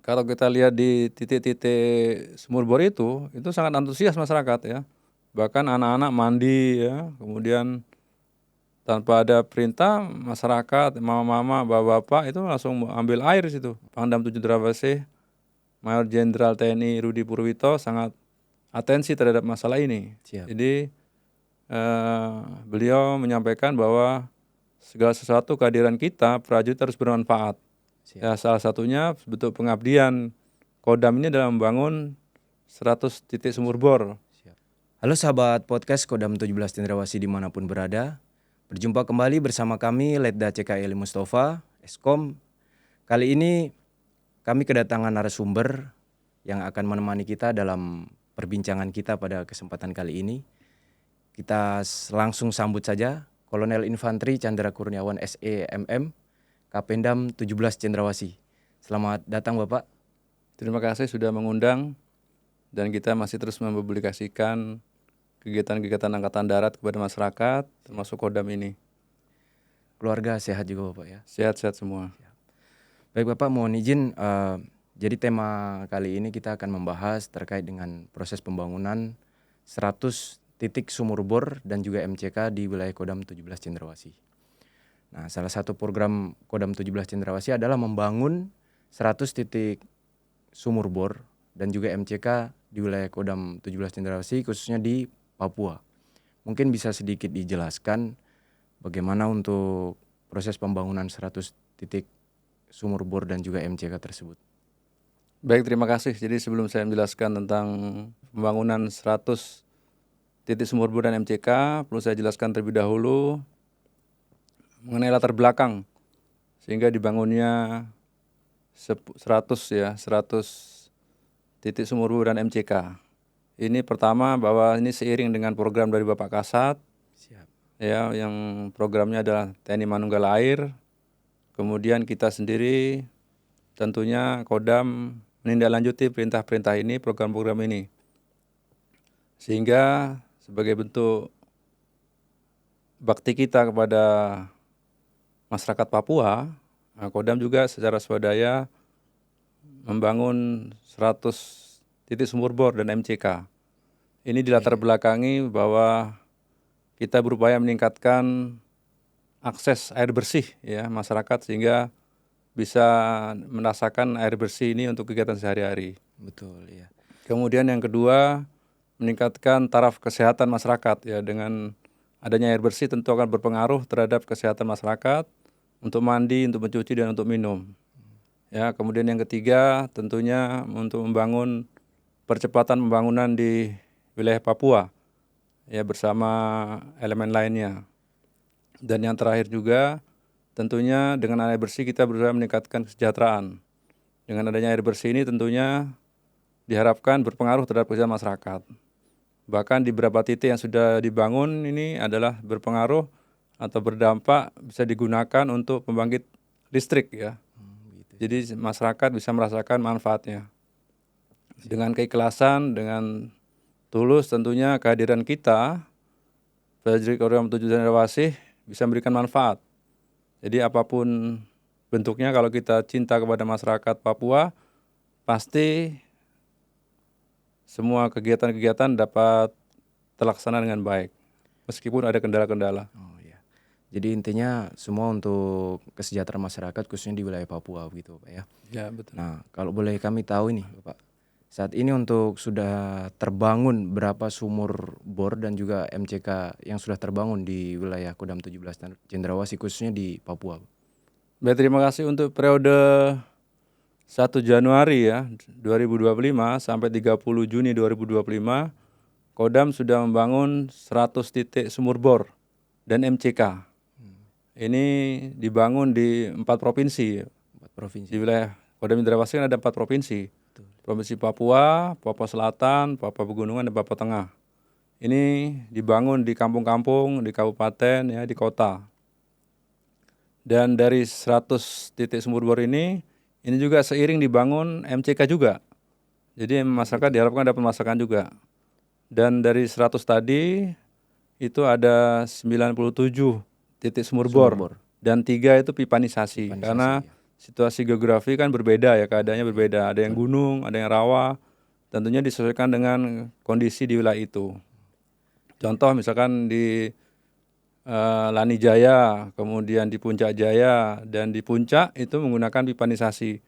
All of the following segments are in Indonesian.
kalau kita lihat di titik-titik sumur bor itu sangat antusias masyarakat ya. Bahkan anak-anak mandi ya, kemudian tanpa ada perintah masyarakat, mama-mama, bapak-bapak itu langsung ambil air di situ. Pangdam 7 Cendrawasih, Mayor Jenderal TNI Rudi Purwito sangat atensi terhadap masalah ini. Siap. Jadi beliau menyampaikan bahwa segala sesuatu kehadiran kita prajurit harus bermanfaat. Siap. Ya, salah satunya bentuk pengabdian Kodam ini adalah membangun 100 titik sumur bor. Siap. Halo sahabat podcast Kodam 17 Cendrawasih dimanapun berada. Berjumpa kembali bersama kami Letda CKI Mustafa, Eskom. Kali ini kami kedatangan narasumber yang akan menemani kita dalam perbincangan kita pada kesempatan kali ini. Kita langsung sambut saja Kolonel Infanteri Chandra Kurniawan SEMM, Kapendam 17 Cendrawasih. Selamat datang Bapak. Terima kasih sudah mengundang dan kita masih terus mempublikasikan kegiatan-kegiatan Angkatan Darat kepada masyarakat termasuk Kodam ini. Keluarga sehat juga Bapak ya? Sehat-sehat semua. Baik Bapak, mohon izin, jadi tema kali ini kita akan membahas terkait dengan proses pembangunan 100 titik sumur bor dan juga MCK di wilayah Kodam 17 Cendrawasih. Nah, salah satu program Kodam 17 Cendrawasih adalah membangun 100 titik sumur bor dan juga MCK di wilayah Kodam 17 Cendrawasih khususnya di Papua. Mungkin bisa sedikit dijelaskan bagaimana untuk proses pembangunan 100 titik sumur bor dan juga MCK tersebut. Baik, terima kasih. Jadi sebelum saya menjelaskan tentang pembangunan 100 titik sumur bor dan MCK, perlu saya jelaskan terlebih dahulu mengenai latar belakang sehingga dibangunnya 100 titik sumur bor dan MCK. Ini pertama bahwa ini seiring dengan program dari Bapak Kasat. Siap. Ya, yang programnya adalah TNI Manunggal Air. Kemudian kita sendiri tentunya Kodam menindaklanjuti perintah-perintah ini, program-program ini. Sehingga sebagai bentuk bakti kita kepada masyarakat Papua, Kodam juga secara swadaya membangun 100 titik sumur bor dan MCK. Ini dilatar belakangi bahwa kita berupaya meningkatkan akses air bersih ya masyarakat sehingga bisa merasakan air bersih ini untuk kegiatan sehari-hari. Betul ya. Kemudian yang kedua, meningkatkan taraf kesehatan masyarakat ya, dengan adanya air bersih tentu akan berpengaruh terhadap kesehatan masyarakat untuk mandi, untuk mencuci dan untuk minum. Ya, kemudian yang ketiga tentunya untuk membangun percepatan pembangunan di wilayah Papua ya bersama elemen lainnya. Dan yang terakhir juga tentunya dengan air bersih kita berusaha meningkatkan kesejahteraan. Dengan adanya air bersih ini tentunya diharapkan berpengaruh terhadap kesehatan masyarakat. Bahkan di beberapa titik yang sudah dibangun ini adalah berpengaruh atau berdampak bisa digunakan untuk pembangkit listrik ya. Jadi masyarakat bisa merasakan manfaatnya. Dengan keikhlasan, dengan tulus tentunya kehadiran kita prajurit Kodam 7 Cendrawasih bisa memberikan manfaat. Jadi apapun bentuknya kalau kita cinta kepada masyarakat Papua, pasti semua kegiatan-kegiatan dapat terlaksana dengan baik, meskipun ada kendala-kendala. Oh ya. Jadi intinya semua untuk kesejahteraan masyarakat khususnya di wilayah Papua gitu Pak ya. Ya, betul. Nah, kalau boleh kami tahu ini Bapak, saat ini untuk sudah terbangun berapa sumur bor dan juga MCK yang sudah terbangun di wilayah Kodam 17 Cendrawasih khususnya di Papua? Baik, terima kasih. Untuk periode 1 Januari ya 2025 sampai 30 Juni 2025, Kodam sudah membangun 100 titik sumur bor dan MCK. Ini dibangun di 4 provinsi. 4 provinsi. Di wilayah Kodam Cendrawasih ada 4 provinsi. Provinsi Papua, Papua Selatan, Papua Pegunungan, dan Papua Tengah. Ini dibangun di kampung-kampung, di kabupaten, ya, di kota. Dan dari 100 titik sumur bor ini juga seiring dibangun MCK juga. Jadi masyarakat diharapkan dapat merasakan juga. Dan dari 100 tadi itu ada 97 titik sumur bor dan 3 itu pipanisasi. Karena situasi geografi kan berbeda ya, keadaannya berbeda. Ada yang gunung, ada yang rawa, tentunya disesuaikan dengan kondisi di wilayah itu. Contoh misalkan di Lani Jaya, kemudian di Puncak Jaya, dan di Puncak itu menggunakan pipanisasi.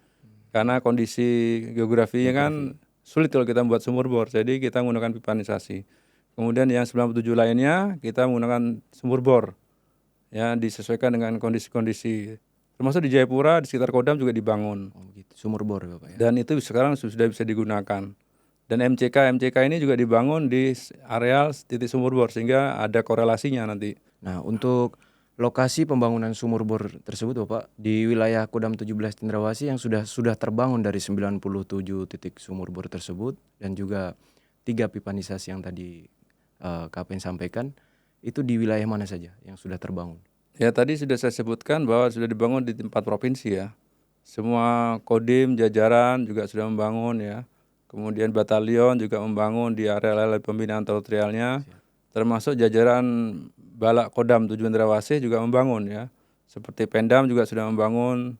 Karena kondisi geografinya kan sulit kalau kita membuat sumur bor, jadi kita menggunakan pipanisasi. Kemudian yang 97 lainnya kita menggunakan sumur bor, ya disesuaikan dengan kondisi-kondisi. Termasuk di Jayapura, di sekitar Kodam juga dibangun. Oh begitu, sumur bor ya Bapak ya. Dan itu sekarang sudah bisa digunakan. Dan MCK ini juga dibangun di areal titik sumur bor, sehingga ada korelasinya nanti. Nah, untuk lokasi pembangunan sumur bor tersebut Bapak di wilayah Kodam 17 Cendrawasih yang sudah terbangun dari 97 titik sumur bor tersebut dan juga 3 pipanisasi yang tadi Kapten sampaikan, itu di wilayah mana saja yang sudah terbangun? Ya tadi sudah saya sebutkan bahwa sudah dibangun di 4 provinsi ya. Semua kodim, jajaran juga sudah membangun ya. Kemudian batalion juga membangun di area-area pembinaan teritorialnya. Termasuk jajaran Balak Kodam 7 Cendrawasih juga membangun ya. Seperti Pendam juga sudah membangun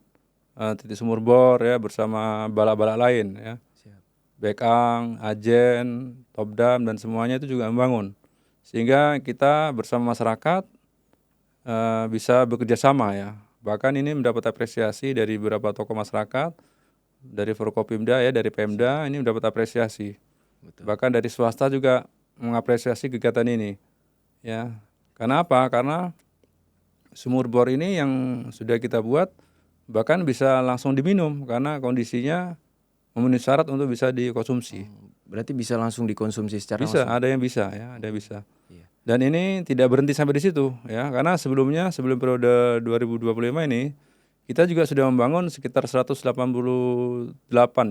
titik sumur bor ya bersama balak-balak lain ya. Bekang, Ajen, Topdam dan semuanya itu juga membangun. Sehingga kita bersama masyarakat bisa bekerja sama ya. Bahkan ini mendapat apresiasi dari beberapa tokoh masyarakat, dari Forkopimda ya, dari Pemda ini mendapat apresiasi. Betul. Bahkan dari swasta juga mengapresiasi kegiatan ini. Ya. Karena apa? Karena sumur bor ini yang sudah kita buat bahkan bisa langsung diminum karena kondisinya memenuhi syarat untuk bisa dikonsumsi. Berarti bisa langsung dikonsumsi secara Bisa, langsung? ada yang bisa ya, ada yang bisa. Iya. Dan ini tidak berhenti sampai di situ ya, karena sebelum periode 2025 ini kita juga sudah membangun sekitar 188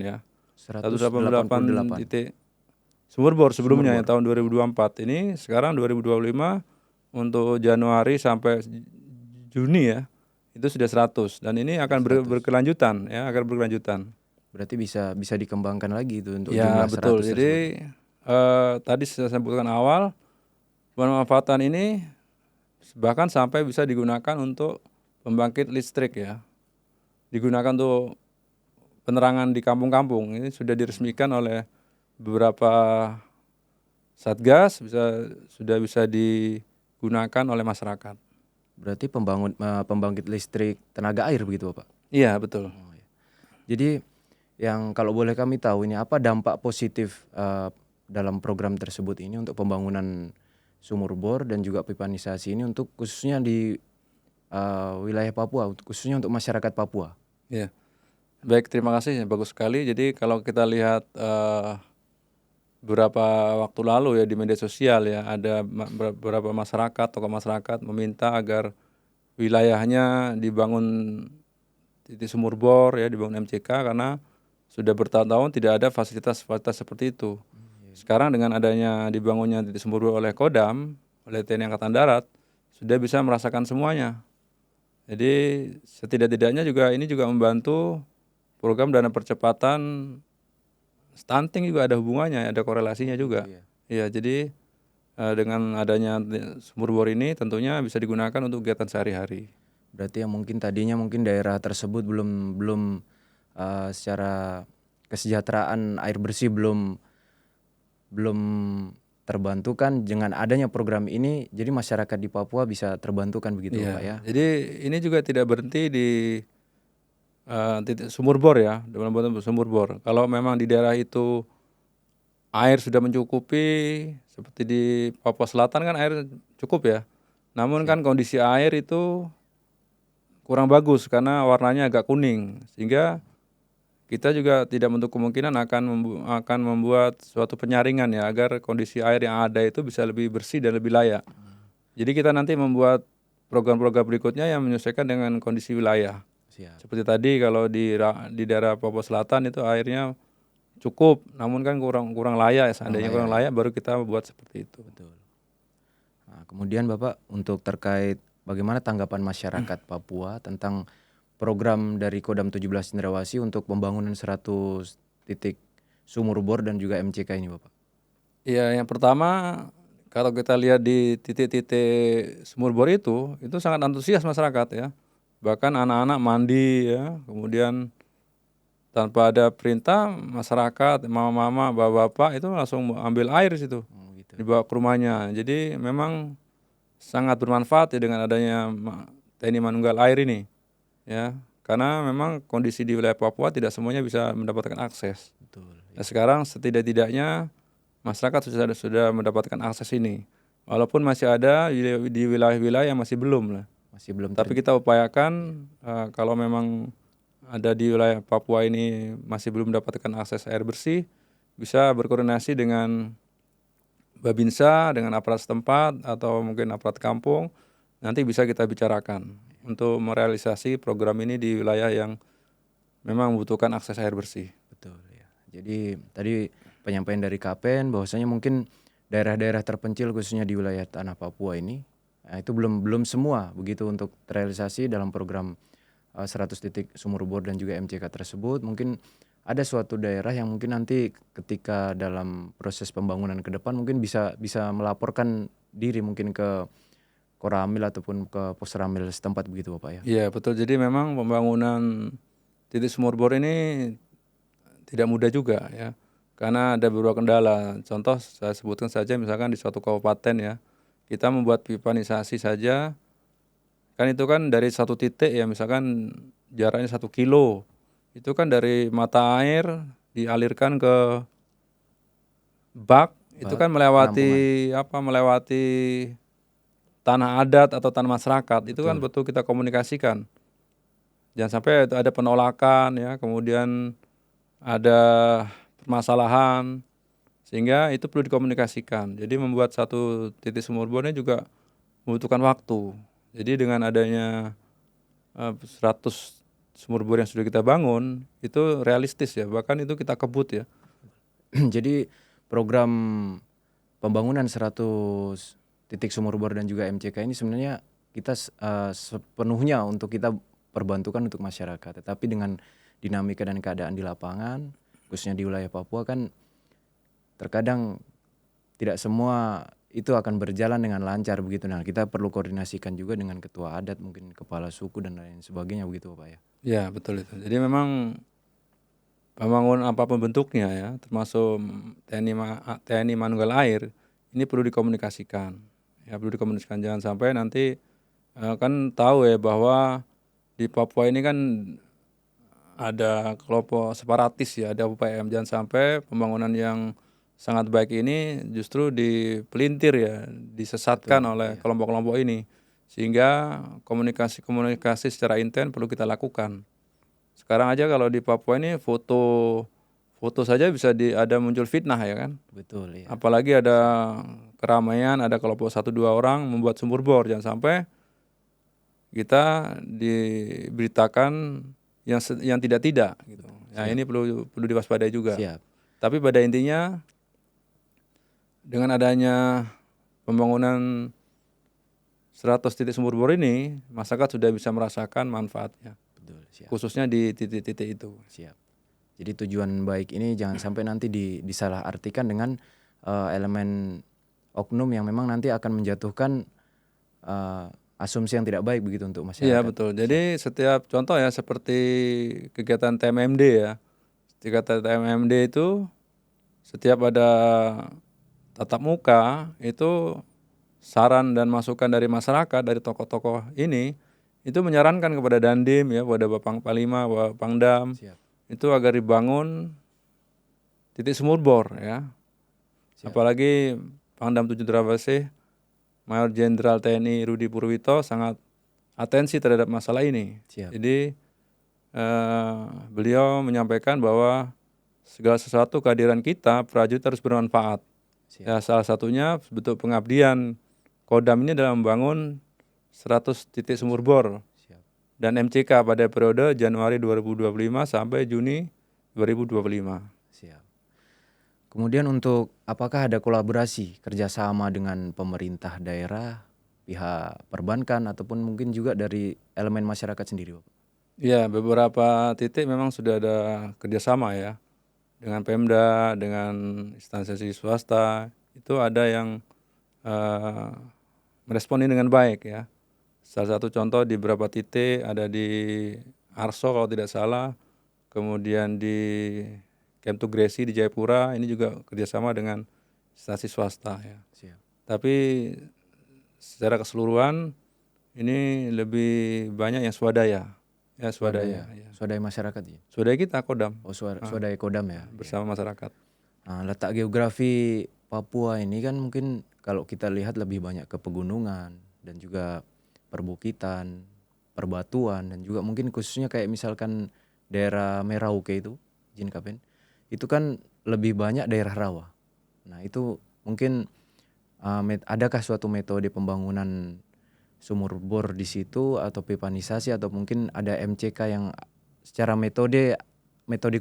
ya. 188 188. titik sumur bor sebelumnya Sumur yang tahun 2024. Ini sekarang 2025 untuk Januari sampai Juni ya. Itu sudah 100 dan ini akan berkelanjutan ya, akan berkelanjutan. Berarti bisa dikembangkan lagi itu untuk Ya jumlah betul. 100 tersebut. Jadi tadi saya sebutkan awal pemanfaatan ini bahkan sampai bisa digunakan untuk pembangkit listrik ya. Digunakan untuk penerangan di kampung-kampung. Ini sudah diresmikan oleh beberapa satgas, sudah bisa digunakan oleh masyarakat. Berarti pembangkit listrik tenaga air begitu Bapak? Iya betul. Oh, ya. Jadi yang kalau boleh kami tahu ini apa dampak positif dalam program tersebut ini untuk pembangunan sumur bor dan juga pipanisasi ini untuk khususnya di wilayah Papua, khususnya untuk masyarakat Papua? Iya. Baik, terima kasih, bagus sekali. Jadi kalau kita lihat beberapa waktu lalu ya di media sosial ya ada beberapa masyarakat, tokoh masyarakat meminta agar wilayahnya dibangun titik sumur bor ya, dibangun MCK karena sudah bertahun-tahun tidak ada fasilitas-fasilitas seperti itu. Sekarang dengan adanya dibangunnya titik sumur bor oleh Kodam, oleh TNI Angkatan Darat, sudah bisa merasakan semuanya. Jadi setidak-tidaknya juga ini juga membantu program dana percepatan stunting juga ada hubungannya, ada korelasinya juga. Iya, jadi dengan adanya sumur bor ini tentunya bisa digunakan untuk kegiatan sehari-hari. Berarti yang mungkin tadinya mungkin daerah tersebut belum secara kesejahteraan air bersih belum terbantukan dengan adanya program ini, jadi masyarakat di Papua bisa terbantukan begitu Pak ya. Jadi ini juga tidak berhenti di titik sumur bor ya, dalam sumur bor. Kalau memang di daerah itu air sudah mencukupi, seperti di Papua Selatan kan air cukup ya. Namun kan kondisi air itu kurang bagus karena warnanya agak kuning, sehingga kita juga tidak menutup kemungkinan akan membuat suatu penyaringan ya agar kondisi air yang ada itu bisa lebih bersih dan lebih layak. Jadi kita nanti membuat program-program berikutnya yang menyesuaikan dengan kondisi wilayah. Siap. Seperti tadi kalau di daerah Papua Selatan itu airnya cukup, namun kan kurang layak. Seandainya kurang layak baru kita buat seperti itu. Betul. Nah, kemudian Bapak untuk terkait bagaimana tanggapan masyarakat Papua tentang program dari Kodam 17 Cendrawasih untuk pembangunan 100 titik sumur bor dan juga MCK ini Bapak? Iya, yang pertama kalau kita lihat di titik-titik sumur bor itu sangat antusias masyarakat ya. Bahkan anak-anak mandi ya, kemudian tanpa ada perintah masyarakat, mama-mama, bapak-bapak itu langsung ambil air di situ, Oh gitu. dibawa ke rumahnya. Jadi memang sangat bermanfaat ya dengan adanya TNI Manunggal Air ini ya. Karena memang kondisi di wilayah Papua tidak semuanya bisa mendapatkan akses. Betul. Nah, sekarang setidak-tidaknya masyarakat sudah mendapatkan akses ini. Walaupun masih ada di wilayah-wilayah yang masih belum lah. Masih belum Tapi kita upayakan kalau memang ada di wilayah Papua ini masih belum mendapatkan akses air bersih, bisa berkoordinasi dengan Babinsa, dengan aparat setempat atau mungkin aparat kampung, nanti bisa kita bicarakan untuk merealisasi program ini di wilayah yang memang membutuhkan akses air bersih. Betul ya. Jadi tadi penyampaian dari Kapen bahwasanya mungkin daerah-daerah terpencil khususnya di wilayah tanah Papua ini, itu belum semua begitu untuk terrealisasi dalam program 100 titik sumur bor dan juga MCK tersebut. Mungkin ada suatu daerah yang mungkin nanti ketika dalam proses pembangunan ke depan mungkin bisa melaporkan diri mungkin ke Koramil ataupun ke Posramil setempat begitu Bapak ya. Iya betul, jadi memang pembangunan titik sumur bor ini tidak mudah juga ya, karena ada beberapa kendala. Contoh saya sebutkan saja misalkan di suatu kabupaten ya, kita membuat pipanisasi saja, kan itu kan dari satu titik ya, misalkan jaraknya 1 kilo, itu kan dari mata air dialirkan ke bak, itu Bak kan melewati penampungan. melewati tanah adat atau tanah masyarakat, itu kan Betul. betul kita komunikasikan. Jangan sampai itu ada penolakan ya, kemudian ada permasalahan, sehingga itu perlu dikomunikasikan. Jadi membuat satu titik sumur bornya juga membutuhkan waktu. Jadi dengan adanya 100 sumur bor yang sudah kita bangun, itu realistis ya, bahkan itu kita kebut ya. Jadi program pembangunan 100 titik sumur bor dan juga MCK ini sebenarnya kita sepenuhnya untuk kita perbantukan untuk masyarakat. Tetapi dengan dinamika dan keadaan di lapangan, khususnya di wilayah Papua kan terkadang tidak semua itu akan berjalan dengan lancar begitu. Nah, kita perlu koordinasikan juga dengan ketua adat, mungkin kepala suku dan lain sebagainya begitu Bapak ya. Ya betul itu. Jadi memang pembangunan apapun bentuknya ya, termasuk TNI Manunggal Air, ini perlu dikomunikasikan. Ya perlu dikomunikasikan, jangan sampai nanti kan tahu ya bahwa di Papua ini kan ada kelompok separatis ya, ada UPM. Jangan sampai pembangunan yang sangat baik ini justru dipelintir ya, disesatkan Betul, oleh iya. kelompok-kelompok ini. Sehingga komunikasi-komunikasi secara intens perlu kita lakukan. Sekarang aja kalau di Papua ini foto saja bisa ada muncul fitnah ya kan. Betul, iya. Apalagi ada keramaian, ada kelompok 1-2 orang membuat sumur bor. Jangan sampai kita diberitakan yang tidak-tidak gitu. Nah, Siap, ini perlu diwaspadai juga. siap. Tapi pada intinya dengan adanya pembangunan 100 titik sumur bor ini, masyarakat sudah bisa merasakan manfaatnya, Betul, siap. khususnya di titik-titik itu. Siap. Jadi tujuan baik ini jangan sampai nanti disalahartikan dengan elemen oknum yang memang nanti akan menjatuhkan asumsi yang tidak baik begitu untuk Iya masyarakat. betul. Siap. Jadi setiap contoh ya seperti kegiatan TMMD ya. Kegiatan TMMD itu setiap ada tatap muka itu saran dan masukan dari masyarakat, dari tokoh-tokoh ini itu menyarankan kepada Dandim ya, kepada Bapak Panglima, Bapak Pangdam Siap. itu agar dibangun titik sumur bor ya. Siap. Apalagi Pangdam 7 Dravasih Mayor Jenderal TNI Rudi Purwito sangat atensi terhadap masalah ini. Siap. Jadi beliau menyampaikan bahwa segala sesuatu kehadiran kita prajurit harus bermanfaat. Siap. Ya, salah satunya bentuk pengabdian Kodam ini dalam membangun 100 titik sumur bor Siap. dan MCK pada periode Januari 2025 sampai Juni 2025. Siap. Kemudian untuk apakah ada kolaborasi kerjasama dengan pemerintah daerah, pihak perbankan ataupun mungkin juga dari elemen masyarakat sendiri, Bapak? Ya, beberapa titik memang sudah ada kerjasama ya dengan Pemda, dengan instansi swasta. Itu ada yang meresponi dengan baik ya. Salah satu contoh di beberapa titik ada di Arso kalau tidak salah, kemudian di Kemtugresi di Jayapura, ini juga kerjasama dengan instansi swasta ya. Siap. Tapi secara keseluruhan ini lebih banyak yang swadaya, ya swadaya, ya. Swadaya masyarakat ya. Swadaya kita Kodam Swadaya Kodam ya. bersama masyarakat. Nah, letak geografi Papua ini kan mungkin kalau kita lihat lebih banyak ke pegunungan dan juga perbukitan, perbatuan, dan juga mungkin khususnya kayak misalkan daerah Merauke itu, izin Kapen, itu kan lebih banyak daerah rawa. Nah itu mungkin adakah suatu metode pembangunan sumur bor di situ atau pipanisasi atau mungkin ada MCK yang secara metode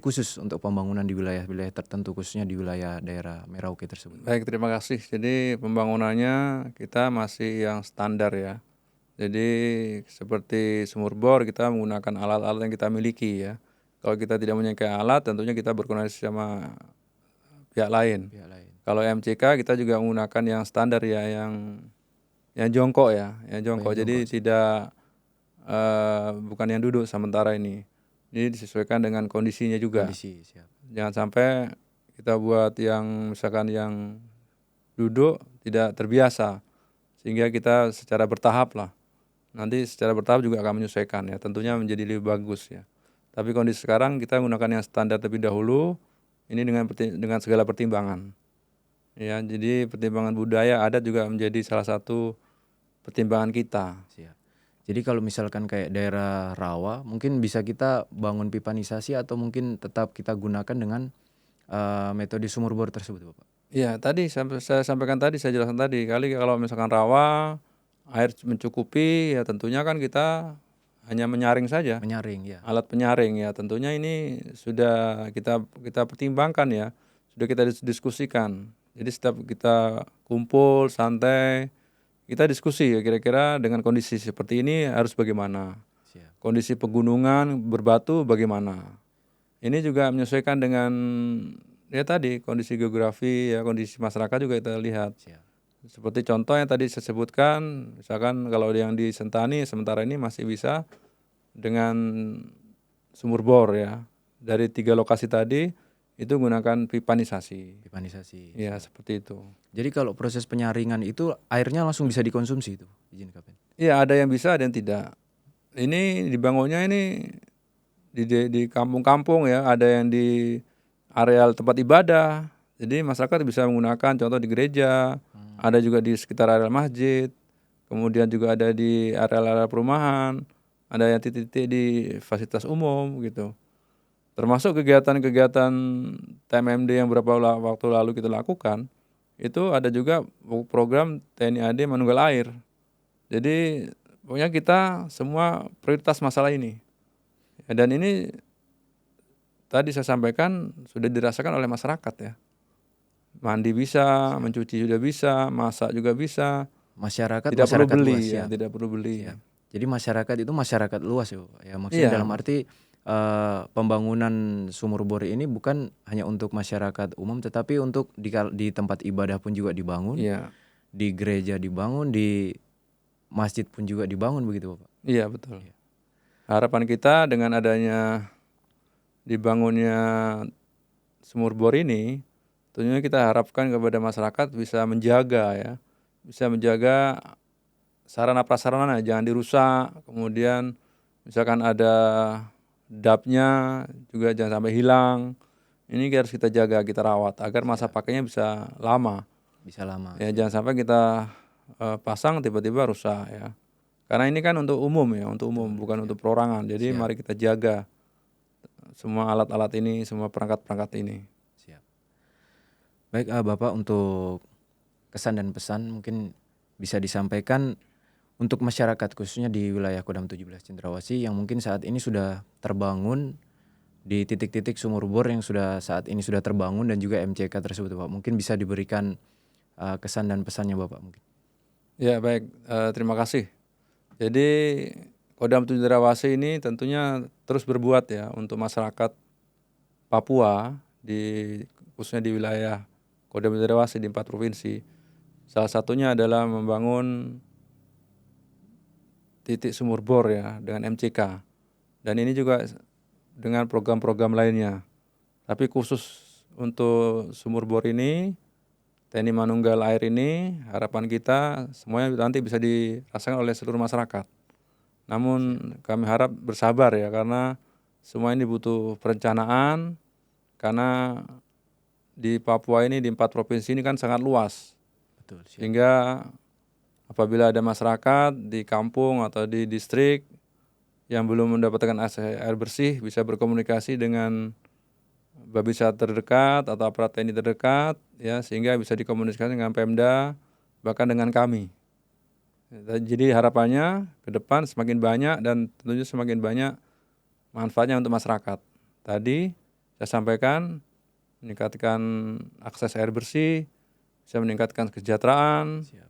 khusus untuk pembangunan di wilayah-wilayah tertentu khususnya di wilayah daerah Merauke tersebut. Baik, terima kasih. Jadi pembangunannya kita masih yang standar ya. Jadi seperti sumur bor kita menggunakan alat-alat yang kita miliki ya. Kalau kita tidak memiliki alat tentunya kita berkoordinasi sama pihak lain. Kalau MCK kita juga menggunakan yang standar ya, yang jongkok ya, yang jongkok. Jadi tidak bukan yang duduk sementara ini. Jadi disesuaikan dengan kondisinya juga. Kondisi, siap. Jangan sampai kita buat yang misalkan yang duduk tidak terbiasa, sehingga kita secara bertahap lah. Nanti secara bertahap juga akan menyesuaikan ya, tentunya menjadi lebih bagus ya. Tapi kondisi sekarang kita menggunakan yang standar terlebih dahulu, ini dengan segala pertimbangan. Ya, jadi pertimbangan budaya adat juga menjadi salah satu pertimbangan kita. Siap. Jadi kalau misalkan kayak daerah rawa, mungkin bisa kita bangun pipanisasi atau mungkin tetap kita gunakan dengan metode sumur bor tersebut, Bapak. Iya, tadi saya sampaikan tadi, saya jelaskan tadi, kalau misalkan rawa, air mencukupi, ya tentunya kan kita hanya menyaring saja. Menyaring ya. Alat penyaring ya, tentunya ini sudah kita pertimbangkan ya, sudah kita diskusikan. Jadi setiap kita kumpul santai, kita diskusi ya kira-kira dengan kondisi seperti ini harus bagaimana. Siap. Kondisi pegunungan berbatu bagaimana. Ini juga menyesuaikan dengan ya tadi kondisi geografi ya, kondisi masyarakat juga kita lihat. Siap. Seperti contoh yang tadi saya sebutkan, misalkan kalau yang di Sentani sementara ini masih bisa dengan sumur bor ya. Dari 3 lokasi tadi itu gunakan pipanisasi. Pipanisasi. Ya, seperti itu. Jadi kalau proses penyaringan itu airnya langsung bisa dikonsumsi itu, izin Kapen. Iya, ada yang bisa, ada yang tidak. Ini dibangunnya ini di kampung-kampung ya, ada yang di areal tempat ibadah. Jadi masyarakat bisa menggunakan contoh di gereja, ada juga di sekitar areal masjid, kemudian juga ada di areal-areal perumahan, ada yang titik-titik di fasilitas umum gitu. Termasuk kegiatan-kegiatan TMMD yang beberapa waktu lalu kita lakukan, itu ada juga program TNI AD Manunggal Air. Jadi pokoknya kita semua prioritas masalah ini. Dan ini tadi saya sampaikan sudah dirasakan oleh masyarakat ya. Mandi bisa, mencuci sudah bisa, masak juga bisa. Masyarakat Tidak perlu beli luas, ya, tidak perlu beli. Siap. Jadi masyarakat itu masyarakat luas ya, Bapak. Ya maksudnya Iya. dalam arti pembangunan sumur bor ini bukan hanya untuk masyarakat umum tetapi untuk di tempat ibadah pun juga dibangun. Iya. Di gereja dibangun, di masjid pun juga dibangun begitu, Bapak. Iya, betul. Harapan kita dengan adanya dibangunnya sumur bor ini, tentunya kita harapkan kepada masyarakat bisa menjaga ya, bisa menjaga sarana prasarana jangan dirusak, kemudian misalkan ada dapnya juga jangan sampai hilang. Ini harus kita jaga, kita rawat agar masa pakainya bisa lama. Bisa lama. Ya, jangan sampai kita pasang tiba-tiba rusak ya. Karena ini kan untuk umum ya, untuk umum bukan untuk perorangan. Jadi mari kita jaga semua alat-alat ini, semua perangkat-perangkat ini. Siap. Baik Bapak, untuk kesan dan pesan mungkin bisa disampaikan untuk masyarakat khususnya di wilayah Kodam 17 Cendrawasih yang mungkin saat ini sudah terbangun di titik-titik sumur bor yang saat ini sudah terbangun dan juga MCK tersebut, Pak. Mungkin bisa diberikan kesan dan pesannya Bapak mungkin. Ya, baik, terima kasih. Jadi Kodam Cendrawasih ini tentunya terus berbuat ya untuk masyarakat Papua khususnya di wilayah Kodam Cendrawasih di 4 provinsi. Salah satunya adalah membangun titik sumur bor ya dengan MCK. Dan ini juga dengan program-program lainnya. Tapi khusus untuk sumur bor ini, TNI Manunggal Air ini, harapan kita semuanya nanti bisa dirasakan oleh seluruh masyarakat. Namun kami harap bersabar ya, karena semua ini butuh perencanaan, karena di Papua ini, di 4 provinsi ini kan sangat luas. Betul, siap. Sehingga apabila ada masyarakat di kampung atau di distrik yang belum mendapatkan akses air bersih, bisa berkomunikasi dengan Babinsa terdekat atau aparat TNI terdekat, ya, sehingga bisa dikomunikasikan dengan Pemda, bahkan dengan kami. Jadi harapannya ke depan semakin banyak dan tentunya semakin banyak manfaatnya untuk masyarakat. Tadi saya sampaikan meningkatkan akses air bersih, bisa meningkatkan kesejahteraan, Siap.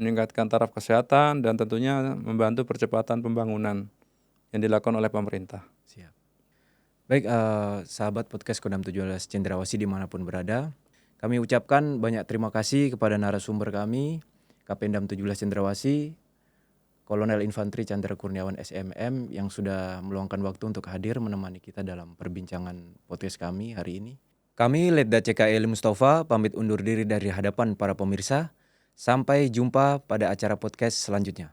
meningkatkan taraf kesehatan, dan tentunya membantu percepatan pembangunan yang dilakukan oleh pemerintah. Siap. Baik, sahabat podcast Kodam 17 Cendrawasih dimanapun berada, kami ucapkan banyak terima kasih kepada narasumber kami, Kapendam 17 Cendrawasih, Kolonel Infanteri Chandra Kurniawan SMM yang sudah meluangkan waktu untuk hadir menemani kita dalam perbincangan podcast kami hari ini. Kami Letda CKE Eli Mustafa pamit undur diri dari hadapan para pemirsa. Sampai jumpa pada acara podcast selanjutnya.